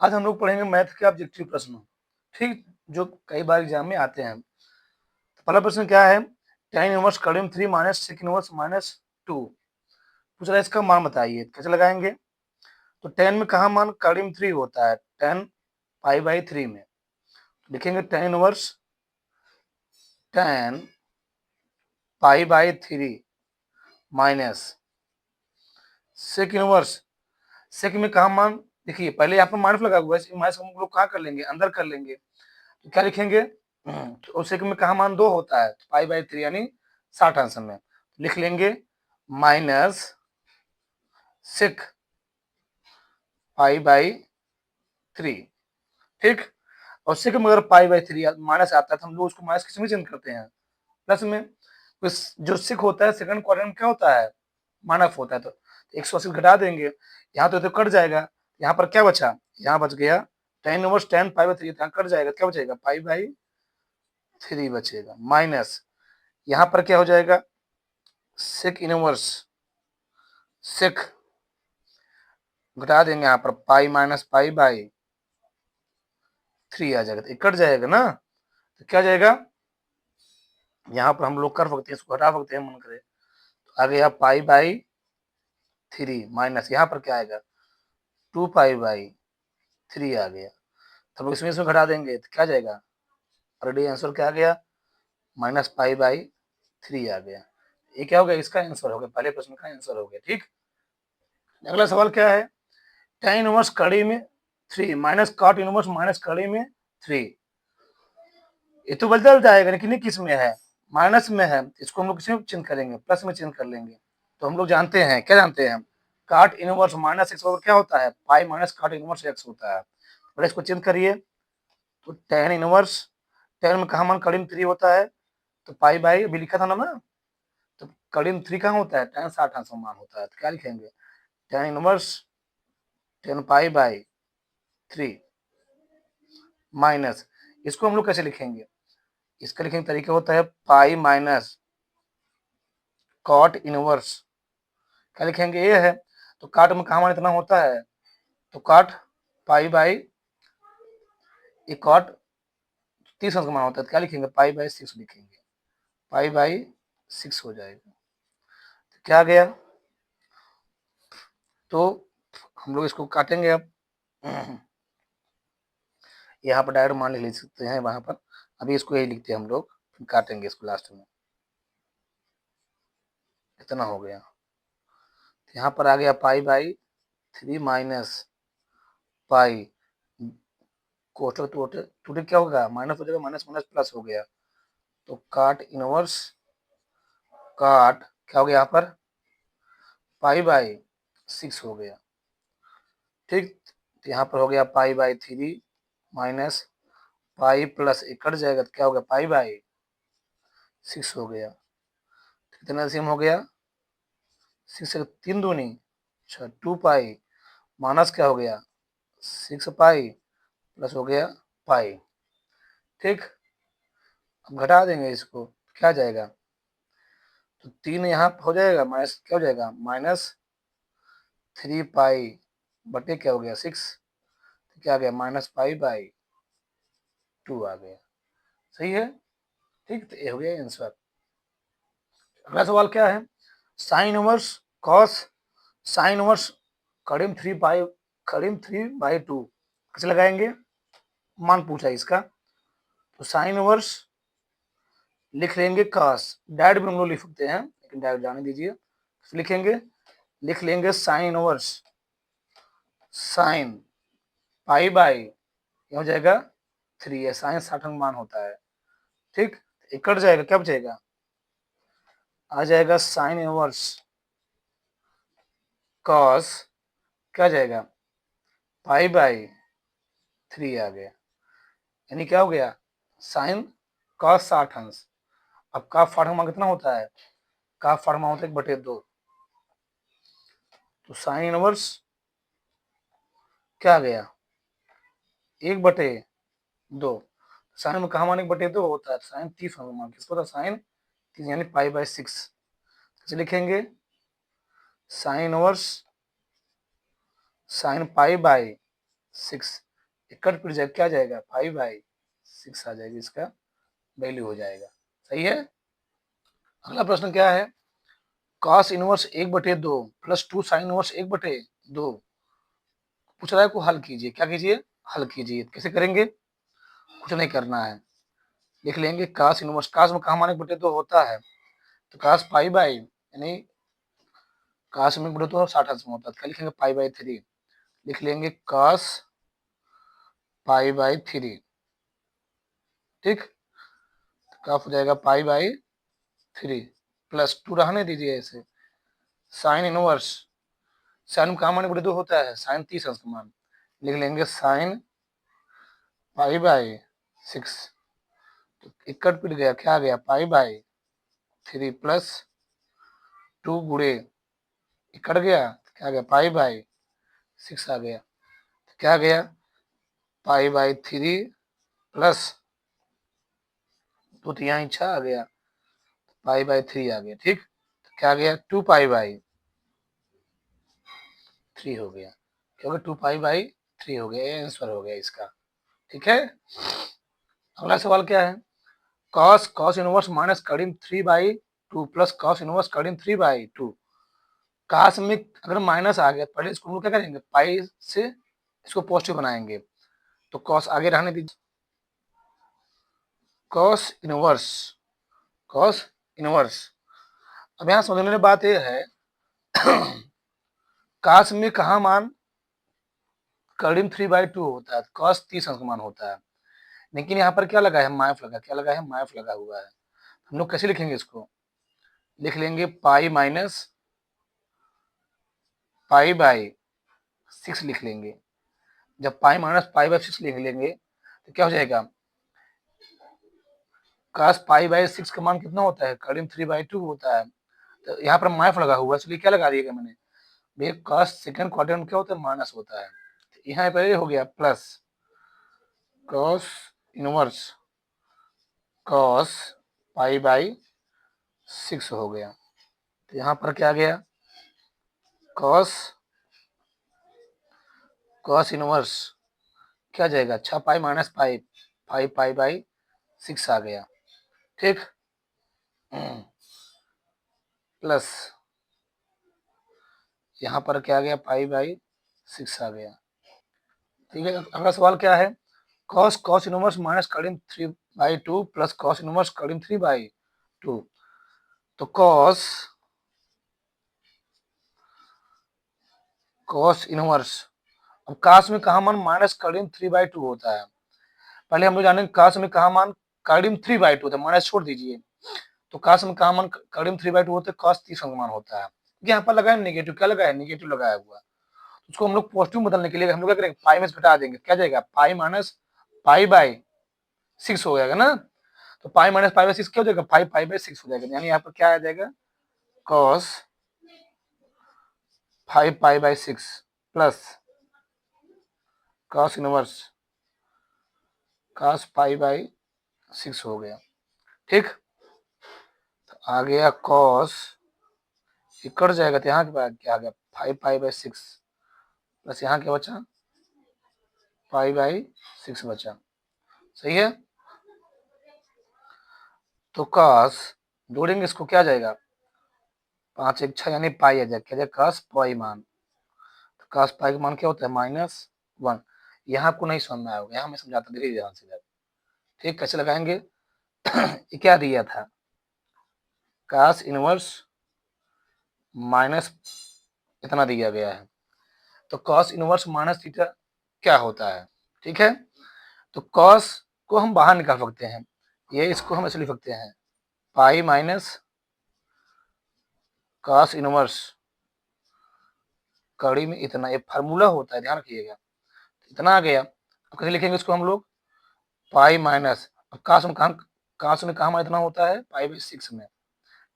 आज हम लोग पढ़ेंगे मैथ के ऑब्जेक्टिव प्रश्न, ठीक, जो कई बार एग्जाम में आते हैं। तो पहला प्रश्न क्या है, tan इनवर्स कॉलम 3 माइनस सेक इनवर्स माइनस 2 पूछ रहा है, इसका मान बताइए। कैसे लगाएंगे? तो tan में कहाँ मान कॉलम 3 होता है, tan पाई बाई 3 में लिखेंगे tan inverse tan pi by 3 minus sec inverse, sec में कहाँ मान, देखिए पहले यहाँ पर माइनस लगा हुआ है, माइनस हम लोग कहाँ कर लेंगे, अंदर कर लेंगे। तो क्या लिखेंगे, तो सेक में कहाँ मान 2 होता है, तो पाई बाई 3 यानी 60 आंसर में लिख लेंगे माइनस सेक पाई बाई 3, ठीक। और सेक में अगर पाई बाई 3 माइनस आता है तो हम लोग उसको माइनस किस में चेंज करते हैं, प्लस में। जो सेक होता है सेकंड क्वाड्रेंट में क्या होता है, माइनस होता है, तो 180 घटा देंगे, यहाँ तो कट जाएगा, यहाँ पर क्या बचा, यहाँ बच गया tan inverse tan pi by 3, यहाँ कट जाएगा, क्या बचेगा, पाई बाई 3 बचेगा, माइनस यहाँ पर क्या हो जाएगा, सेक इनवर्स सेक घटा देंगे, यहाँ पर पाई माइनस पाई बाई 3 आ जाएगा, तो कट जाएगा ना, तो क्या जाएगा, यहाँ पर हम लोग कर सकते हैं, इसको हटा सकते हैं मन करे, तो आ गया पाई बाई 3 माइनस यहाँ पर क्या आएगा 2 पाई बाई 3 आ गया, तो इसमें घटा देंगे तो क्या जाएगा, ऑलरेडी आंसर क्या आ गया, माइनस पाई बाई 3 आ गया। ये क्या हो गया, इसका आंसर हो गया, पहले प्रश्न का आंसर हो गया, ठीक। अगला सवाल क्या है, tan इनवर्स कड़ी में 3 माइनस कॉट इनवर्स माइनस कड़ी में 3, ये तो बदल जाएगा, लेकिन किस में है, माइनस में है, इसको हम लोग किस में चेंज करेंगे, प्लस में चेंज कर लेंगे। तो हम लोग जानते हैं, क्या जानते हैं, कॉट इनवर्स माइनस एक्स बराबर क्या होता है, pi minus cot inverse x होता है। और इसको चेंज करिए, तो tan इनवर्स, tan में कहाँ मान कड़ी में 3 होता है, तो पाई बाई अभी लिखा था ना, तो कड़ी में 3 कहाँ होता है, tan 60 आंसर मान होता है, तो क्या लिखेंगे, tan inverse tan pi by 3 minus, इसको हम लोग कैसे लिखेंगे, इसका लिखने का तरीका होता है पाई माइनस कॉट इनवर्स, क्या लिखेंगे, ये है, तो काट में कहाँ मान इतना होता है, तो काट पाई बाई, ये कॉट 30 अंश का मान होता है, तो क्या लिखेंगे, पाई बाई 6 लिखेंगे, पाई बाई 6 हो जाएगा, तो क्या गया, तो हम लोग इसको काटेंगे अब, यहाँ पर डायरेक्ट मान लिख सकते हैं वहां पर, अभी इसको यही लिखते हैं हम लोग, फिर काटेंगे इसको लास्ट में, इतना हो गया, यहाँ पर आ गया पाई बाई 3 माइनस पाई, कोष्टक टूटे क्या होगा, माइनस हो जाएगा, माइनस माइनस प्लस हो गया, तो काट इनवर्स काट क्या हो गया, यहाँ पर पाई बाई 6 हो गया, ठीक। तो यहाँ पर हो गया पाई by 3 minus pi plus cut जाएगा, तो क्या हो गया, पाई बाई 6 हो गया, तो कितना सेम हो गया, 6 से 3 दूनी, अच्छा 2 पाई माइनस क्या हो गया 6 पाई प्लस हो गया पाई, ठीक। अब घटा देंगे इसको, क्या जाएगा, तो 3 यहाँ हो जाएगा, माइनस क्या हो जाएगा, माइनस 3 पाई बटे क्या हो गया 6, तो क्या आ गया, माइनस पाई बाई 2 आ गया, सही है, ठीक। तो ये हो गया आंसर। अगला सवाल क्या है, sine inverse cos sine inverse करीब 3/2 कैसे लगाएंगे, मान पूछा इसका, तो साइन इनवर्स लिख लेंगे कॉस, डायरेक्ट भी हम लोग लिख सकते हैं, लेकिन डायरेक्ट जाने दीजिए, तो लिखेंगे, लिख लेंगे sine inverse sine pi by, ये हो जाएगा 3 है, साइन 60 मान होता है, ठीक। कट जाएगा, क्या बचेगा, आ जाएगा साइन इनवर्स कॉस, क्या जाएगा, पाई बाई 3 आ गया, यानी क्या हो गया, साइन कॉस 60 अंश, अब का फार्मूला कितना होता है, का फार्मूला होता है 1/2, तो साइन इनवर्स क्या आ गया 1/2, साइन में कहा मान 1/2 होता है, साइन 30 मान किसको होता है, साइन 30 यानी पाई बाई 6, कैसे लिखेंगे, sine inverse sine pi by 6, इकट्ठ पिट जाएगा, क्या जाएगा 5/6 आ जाएगी, इसका वैल्यू हो जाएगा। सही है। अगला प्रश्न क्या है, cos inverse 1/2 plus 2 sine inverse 1/2 पूछ रहा है को हल कीजिए। क्या कीजिए, हल कीजिए। कैसे करेंगे, कुछ नहीं करना है, लिख लेंगे कास इनवर्स, कास में कहा माने 1/2 होता है, तो कास पाई बाई यानी कास में 1/2 60 अंश में होता है, क्या लिखेंगे पाई/3, लिख लेंगे कास पाई/3। ठीक, क्या हो जाएगा पाई/3 प्लस 2 रहने दीजिए ऐसे, साइन इनवर्स, साइन में कहा माने 1/2 होता है, साइन 30 अंश का मान, लिख लेंगे साइन पाई/6। तो इकट पिट गया, क्या आ गया पाई/3 प्लस 2 गुड़े इकट गया, क्या आ गया पाई/6 आ गया, तो क्या आ गया पाई/3 प्लस 2 तो यहाँ इच्छा आ गया, पाई/3 आ गया। ठीक, तो क्या आ गया 2 पाई/3 हो गया, क्योंकि 2 पाई/3 हो गया, ये आंसर हो गया इसका। ठीक है। अगला सवाल क्या है, कॉस कॉस इनवर्स माइनस करीम 3/2 प्लस कॉस इनवर्स करीम 3/2। काश में अगर माइनस आ गया, पहले इसको हम लोग क्या करेंगे, पाई से इसको पॉजिटिव बनाएंगे, तो कॉस आगे रहने दीजिए, कॉस इनवर्स, कॉस इनवर्स। अब यहाँ समझने वाली बात यह है, काश में कहा मान करीम 3/2 होता है, कॉस 30 अंश का मान होता है, लेकिन यहाँ पर क्या लगा है, माइनस लगा, क्या लगा है, माइनस लगा हुआ है। हम लोग कैसे लिखेंगे इसको, लिख लेंगे पाई/6 लिख लेंगे। जब पाई/6 लिख लेंगे तो क्या हो जाएगा, काश पाई/6 का मान कितना होता है, करीब 3/2 होता है, तो यहाँ पर माइनस लगा हुआ है, इसलिए क्या लगा दिएगा मैंने, भैया काश सेकंड क्वाड्रेंट क्या होता है, माइनस होता है, तो यहाँ पर हो गया प्लस कॉस इनवर्स कॉस पाई/6 हो गया, तो यहाँ पर क्या आ गया कॉस कॉस इनवर्स क्या जाएगा 6 पाई माइनस पाई 5 पाई/6 आ गया। ठीक, प्लस यहाँ पर क्या आ गया पाई/6 आ गया। ठीक है। अगला सवाल क्या है, कॉस कॉस इनवर्स माइनस करीम 3/2 प्लस कॉस इनवर्स करीम 3/2। तो कॉस कॉस इनवर्स, अब काश में कहा मान माइनस करीम 3/2 होता है, पहले हम लोग जानेंगे काश में कहा मान करीम 3/2 होता है, माइनस छोड़ दीजिए, तो काश में कहा मान करीम 3/2 होता है, कॉस 30 अंश मान होता है, यहाँ पर लगा है नेगेटिव, क्या लगा है नेगेटिव लगाया हुआ, उसको हम लोग पॉजिटिव बदलने के लिए हम लोग क्या करेंगे, पाई में से घटा देंगे, क्या जाएगा पाई/6 हो जाएगा ना, तो पाई/6 क्या हो जाएगा 5 पाई/6 हो जाएगा, यानी यहाँ पर क्या आ जाएगा कॉस 5 पाई/6 प्लस कॉस इनवर्स कॉस पाई/6 हो गया। ठीक, तो आ गया कॉस कट जाएगा, तो यहाँ के बाद क्या आ गया 5 पाई/6 प्लस यहाँ क्या बचा पाई/6 बचा। सही है, तो कॉस जोड़ेंगे इसको, क्या जाएगा 5 1 6 यानी पाई आ जाएगा, क्या जाएगा कॉस पाई मान, तो कॉस पाई का मान क्या होता है -1। यहाँ को नहीं समझ में आएगा, यहाँ मैं समझाता धीरे ध्यान से। ठीक, कैसे लगाएंगे ये क्या दिया था, कॉस इनवर्स माइनस इतना दिया गया है, तो कॉस इनवर्स माइनस थीटा क्या होता है। ठीक है, तो कॉस को हम बाहर निकाल सकते हैं, ये इसको हम ऐसे लिख सकते हैं पाई माइनस कॉस इनवर्स कड़ी में इतना, ये फार्मूला होता है ध्यान रखिएगा, इतना आ गया। अब कैसे लिखेंगे इसको हम लोग पाई माइनस, अब काश में कहा इतना होता है पाई/6 में।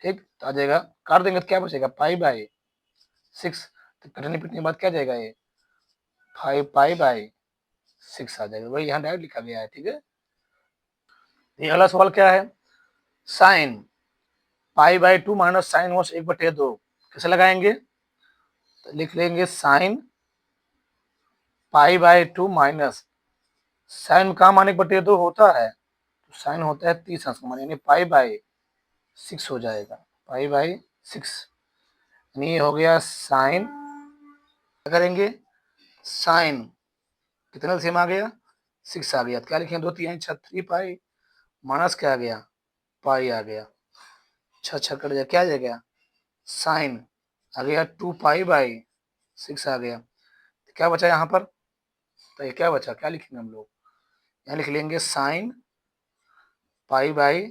ठीक, तो आ जाएगा काट देंगे तो क्या बचेगा पाई/6, तो कटने पिटने के बाद क्या जाएगा ये 5 पाई/6 आ जाएगा, वही यहाँ डायरेक्ट लिखा गया है। ठीक है, ये अगला सवाल क्या है, साइन पाई/2 माइनस साइन इनवर्स 1/2 कैसे लगाएंगे, तो लिख लेंगे साइन पाई/2 माइनस साइन का मान 1/2 होता है, तो साइन होता है 30 अंश का मान, यानी पाई बाई 6 हो जाएगा, पाई बाई 6। यानी ये हो गया साइन, क्या करेंगे, साइन कितना सेम आ गया, 6 आ गया, तो क्या लिखेंगे, 2 3 6 3 पाई माइनस क्या आ गया, पाई आ गया, 6 6 कट जाए, क्या आ जाएगा, साइन आ गया 2 पाई बाई 6 आ गया। तो क्या बचा यहाँ पर, तो ये क्या बचा, क्या लिखेंगे हम लोग, यहाँ लिख लेंगे साइन पाई बाई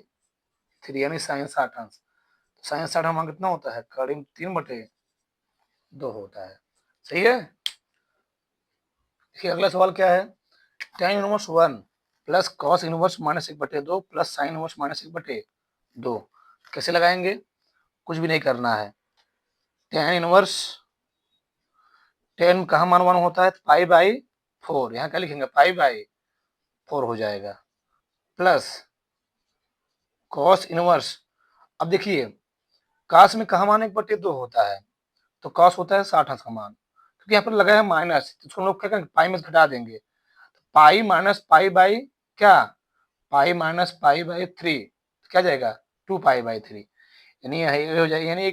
3, यानी साइन 60 अंश। साइन 60 हमारा कितना होता है, करीब 3/2 होता है। सही है। देखिए अगला सवाल क्या है, tan inverse 1 plus cos inverse minus 1/2 plus sine inverse minus 1/2। कैसे लगाएंगे, कुछ भी नहीं करना है। tan इनवर्स, tan कहाँ मान 1 होता है, पाई बाई 4, यहाँ क्या लिखेंगे, पाई बाई 4 हो जाएगा, प्लस कॉस इनवर्स। अब देखिए कास में कहाँ मान 1/2 होता है, तो कॉस होता है 60 अंश का मान, क्योंकि यहाँ पर लगा है माइनस, तो इसको हम लोग क्या करेंगे, पाई में घटा देंगे, पाई माइनस पाई बाई क्या, पाई माइनस पाई बाई 3, क्या जाएगा, 2 पाई बाई 3, यानी ये हो जाएगा, यानी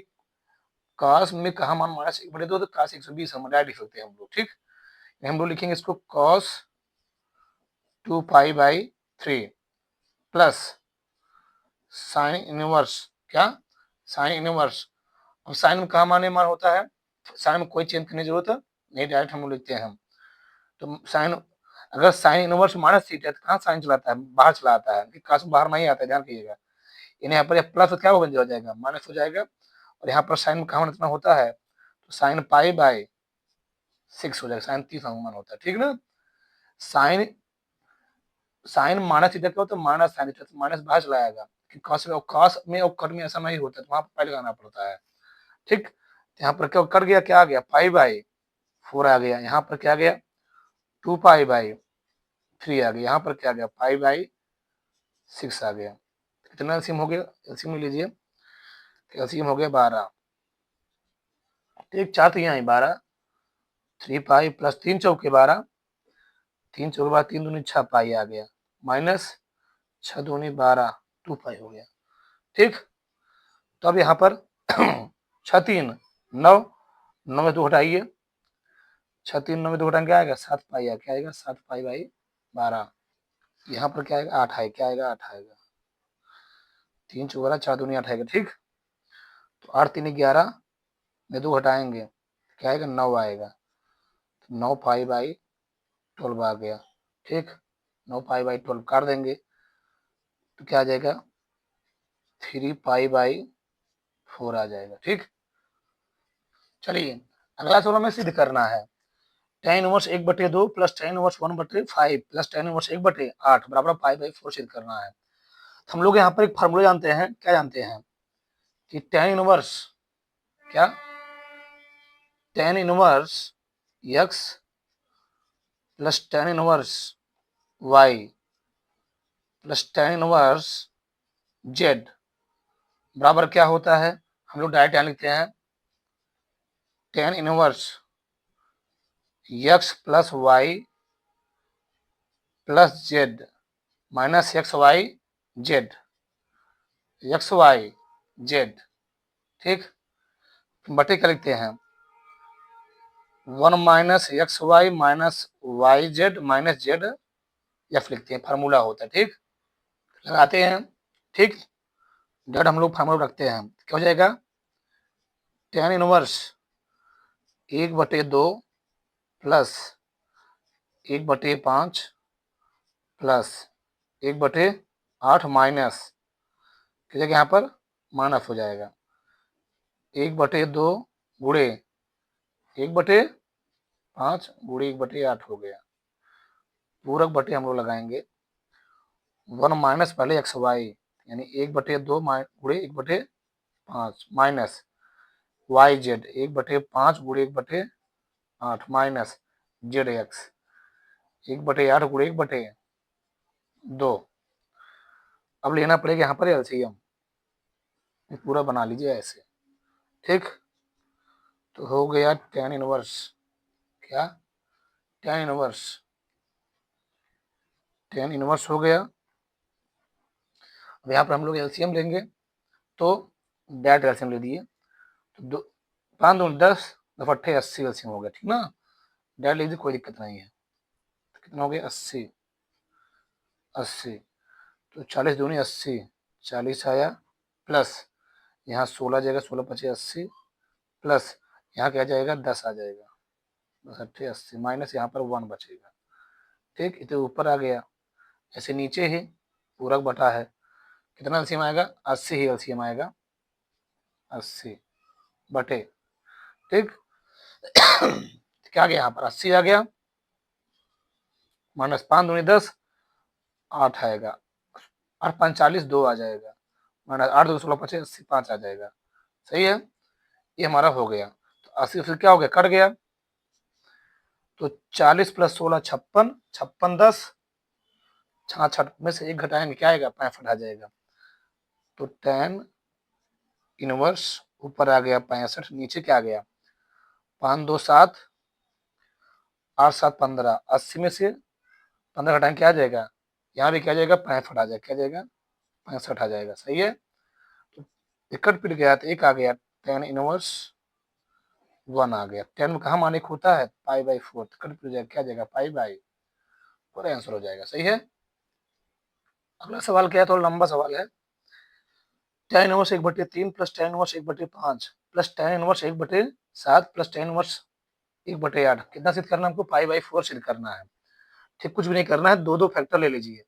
कॉस में कहा मान माइनस 1/2, तो कॉस 120 हम डायरेक्ट लिख सकते हैं हम लोग, ठीक। हम लोग लिखेंगे इसको cos 2 pi by 3 plus sine inverse, क्या, साइन इनवर्स। अब साइन में कहा मान होता है, साइन में कोई चेंज करने की जरूरत नहीं, डायरेक्ट हम लोग लिखते हैं हम। तो साइन, अगर साइन इनवर्स माइनस थीटा है तो कहाँ साइन चलाता है, बाहर चलाता है, कॉस बाहर नहीं आता है, ध्यान कीजिएगा। यानी यहाँ पर प्लस क्या हो जाएगा, माइनस हो जाएगा, और यहाँ पर साइन में कहाँ इतना होता है, तो साइन पाई बाई 6 हो जाएगा, साइन 30 मान होता है, ठीक ना। साइन, साइन माइनस थीटा क्या होता है, माइनस साइन थीटा, माइनस बाहर चला जाएगा, कॉस में और कट में ऐसा नहीं होता, तो वहां पर पाई लगाना पड़ता है, ठीक। यहाँ पर क्या कट गया, क्या आ गया, पाई बाई 4 आ गया, यहाँ पर क्या आ गया, 2 पाई बाई 3 आ गया, यहाँ पर क्या आ गया, पाई बाई 6 आ गया। कितना एलसीएम हो गया, एलसीएम लीजिए, एलसीएम हो गया 12, ठीक, 4 तो यहाँ 12, 3 पाई प्लस 3 चौके 12, 3 चौके बाद 3 दूनी 6 पाई आ गया, माइनस 6 दूनी 12, 2 पाई हो गया, ठीक। तो अब यहाँ पर 6 3 9, 9 में 2 हटाइए, 6 3 9 में 2 हटाएंगे क्या आएगा, 7 पाई आ, क्या आएगा, 7 पाई बाई 12। यहाँ पर क्या आएगा, 8 आएगा, क्या आएगा, 8 आएगा, 3 चौबारा 4 दूनी 8 आएगा, ठीक। तो 8 3 11 में 2 हटाएंगे, क्या आएगा, 9 आएगा, तो 9 पाई बाई 12 आ गया, ठीक। 9 पाई बाई 12 काट देंगे, तो क्या आ जाएगा, 3 पाई बाई 4 आ जाएगा, ठीक। चलिए अगला सवाल हमें सिद्ध करना है, tan inverse 1/2 plus tan inverse 1/5 plus tan inverse 1/8 बराबर पाई बाई 4 सिद्ध करना है। तो हम लोग यहाँ पर एक फार्मूला जानते हैं, क्या जानते हैं कि tan इनवर्स, क्या, tan inverse x plus tan inverse y plus tan inverse z बराबर क्या होता है, हम लोग डायरेक्ट यहाँ लिखते हैं, tan inverse x plus y plus z minus x y z, x y z, ठीक। बटे क्या लिखते हैं, 1 minus x y minus y z minus z f लिखते हैं, फार्मूला होता है, ठीक। लगाते हैं, ठीक, डेट हम लोग फार्मूला रखते हैं, क्या हो जाएगा, tan inverse 1/2 plus 1/5 plus 1/8 minus, की जगह यहाँ पर माइनस हो जाएगा, 1/2 गुड़े 1/5 गुड़े 1/8 हो गया, पूरक बटे हम लोग लगाएंगे, 1 माइनस पहले एक्स वाई, यानी 1/2 गुड़े 1/5 माइनस वाई जेड 1/5 गुड़े 1/8 माइनस जेड एक्स 1/8 गुड़े 1/2। अब लेना पड़ेगा यहाँ पर एलसीएम, पूरा बना लीजिए ऐसे, ठीक। तो हो गया tan इनवर्स, क्या, tan इनवर्स tan इनवर्स हो गया। अब यहाँ पर हम लोग एलसीएम लेंगे, तो डायरेक्ट एलसीएम ले दिए, तो 5 दूनी 10, 2 अट्ठे 80 एलसीएम हो गया, ठीक ना। डायरेक्ट लिख दी, कोई दिक्कत नहीं है। तो कितना हो गया 80, 80, तो 40 दूनी 80, 40 आया, प्लस यहाँ 16 जाएगा, 16 पचे 80, प्लस यहाँ क्या जाएगा 10 आ जाएगा, 10 अट्ठे 80, माइनस यहाँ पर 1 बचेगा। ठीक, इतने ऊपर आ गया, ऐसे नीचे ही पूरक बटा है, कितना एलसीएम आएगा 80 ही एलसीएम आएगा, 80 बटे, ठीक। क्या गया यहाँ पर 80 आ गया, माइनस 5 दूनी 10, 8 आएगा, 8 5 40, 2 आ जाएगा, माइनस 8 2 16 25 80, 5 आ जाएगा। सही है, ये हमारा हो गया। तो 80 फिर क्या हो गया, कट गया, तो 40 प्लस 16 56, 56 10, 66 में से 1 घटाएंगे, क्या आएगा 65 आ जाएगा। तो tan इनवर्स ऊपर आ गया 65, नीचे क्या आ गया 5 2 7, 8 7 15, 80 में से 15 घटाएंगे, क्या आ जाएगा, यहाँ भी क्या जाएगा 65 आ जाएगा, क्या जाएगा 65 आ जाएगा। सही है, तो इकट पिट गया, तो एक आ गया tan इनवर्स 1 आ गया। 10 में कहाँ मानिक होता है, पाई/4, इकट पिट जाएगा, क्या जाएगा पाई/, पूरा आंसर हो जाएगा। सही है। अगला सवाल क्या है, थोड़ा लंबा सवाल है। tan inverse 1/3 plus tan inverse 1/5 plus tan inverse 1/7 plus tan inverse 1/8, कितना सिद्ध करना है हमको, पाई/4 सिद्ध करना है। ठीक, कुछ भी नहीं करना है, दो दो फैक्टर ले लीजिए।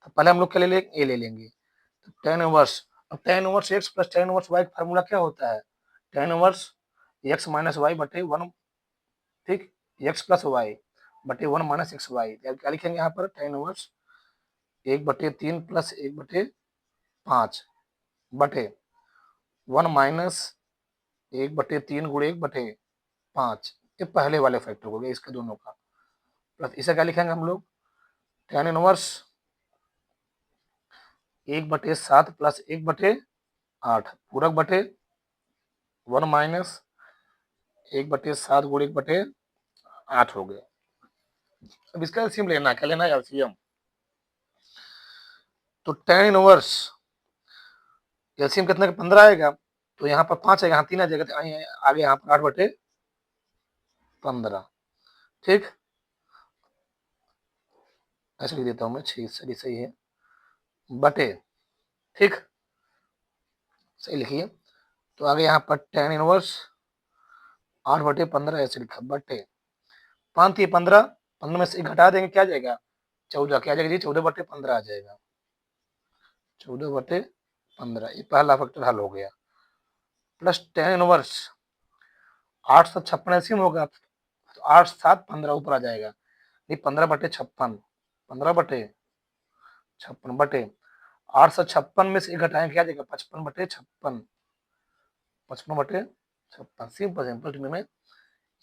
तो पहले हम लोग क्या ले लेंगे, ए ले लेंगे, तो tan इनवर्स, अब tan inverse x plus tan inverse y का फार्मूला क्या होता है, tan inverse x minus y बटे 1, ठीक, x प्लस वाई बटे 1 माइनस एक्स वाई, क्या लिखेंगे यहाँ पर, tan इनवर्स 1/3 प्लस 1/5 बटे 1 माइनस 1/3 गुणे 1/5, ये पहले वाले फैक्टर हो गया इसके दोनों का, प्लस इसे क्या लिखेंगे हम लोग, tan इनवर्स 1/7 प्लस 1/8 पूरक बटे 1 माइनस 1/7 गुणे 1/8 हो गया। अब इसका एलसीएम लेना है, क्या लेना है एलसीएम, तो tan इनवर्स एलसीएम कितना का 15 आएगा, तो यहाँ पर 5 आएगा, यहाँ 3 आ जाएगा, तो आगे यहाँ पर 8/15, ठीक, ऐसे लिख देता हूँ मैं, सही सही है, बटे, ठीक, सही लिखिए। तो आगे यहाँ पर tan इनवर्स 8/15 ऐसे लिखा, बटे 5 थी 15, 15 में से 1 घटा देंगे, क्या जाएगा 14, क्या जाएगा जी 14/15 आ जाएगा, 14/15, ये पहला फैक्टर हल हो गया। प्लस tan इनवर्स 8 7 56 एलसीएम होगा, तो 8 7 15 ऊपर आ जाएगा, नहीं 15/56, 15/56 बटे 8 से 56 में से 1 घटाएंगे, क्या जाएगा 55/56, 55/56, सिंपल सिंपल में,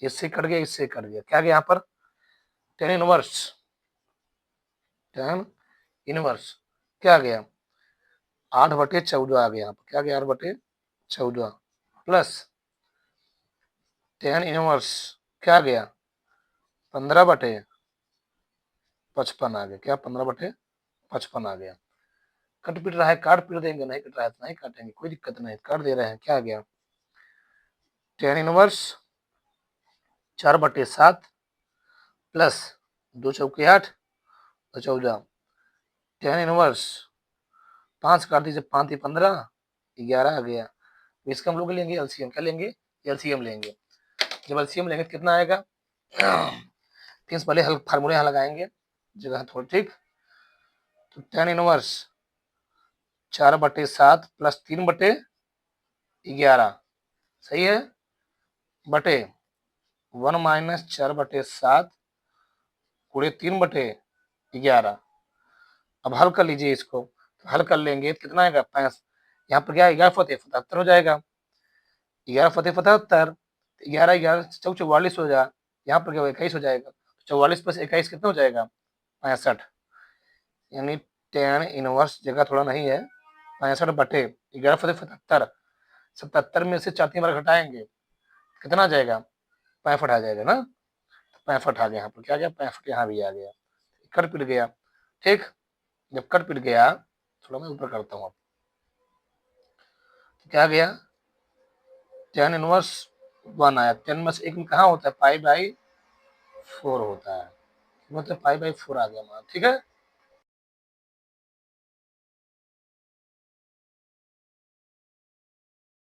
इससे कट गया, इससे कट गया, क्या गया यहाँ पर tan इनवर्स क्या गया 8/14 आ गया, यहाँ पर क्या गया 8/14, प्लस tan इनवर्स क्या गया 15/55 आ गया, क्या 15/55 आ गया। कट पिट रहा है, काट पिट देंगे, नहीं कट रहा है तो नहीं काटेंगे, कोई दिक्कत नहीं, काट दे रहे हैं, क्या गया tan इनवर्स 4/7 प्लस 2 चौके 8 और 14, tan इनवर्स 5 काट दीजिए, 5 15, 11 आ गया। इसका हम लोग लेंगे एलसीएम, क्या लेंगे एलसीएम लेंगे, जब एलसीएम लेंगे तो कितना आएगा, 3 से पहले फार्मूले यहाँ लगाएंगे जगह थोड़ा, ठीक, तो tan इनवर्स 4/7 प्लस 3/11, सही है, बटे 1 माइनस 4/7 गुणे 3/11। अब हल कर लीजिए इसको, तो हल कर लेंगे तो कितना आएगा 5, यहाँ पर क्या 11 फतेह 77 हो जाएगा, 11 फतेह 77, 11 11 44 हो जाए, यहाँ पर क्या 21 हो जाएगा, 44 प्लस 21 कितना हो जाएगा 65, यानी tan इनवर्स जगह थोड़ा नहीं है, 65/11 फतेह 77, 77 में से 4 3 बार घटाएंगे, कितना आ जाएगा 65 आ जाएगा ना, 65 आ गया, यहाँ पर क्या आ गया 65, यहाँ भी आ गया, कर पिट गया, ठीक, जब कट पिट गया, थोड़ा मैं ऊपर करता हूँ, अब तो क्या गया, tan इनवर्स 1 आया। tan इनवर्स 1 में कहाँ होता है, पाई बाई 4 होता है, मतलब पाई बाई 4 आ गया हमारा। ठीक है,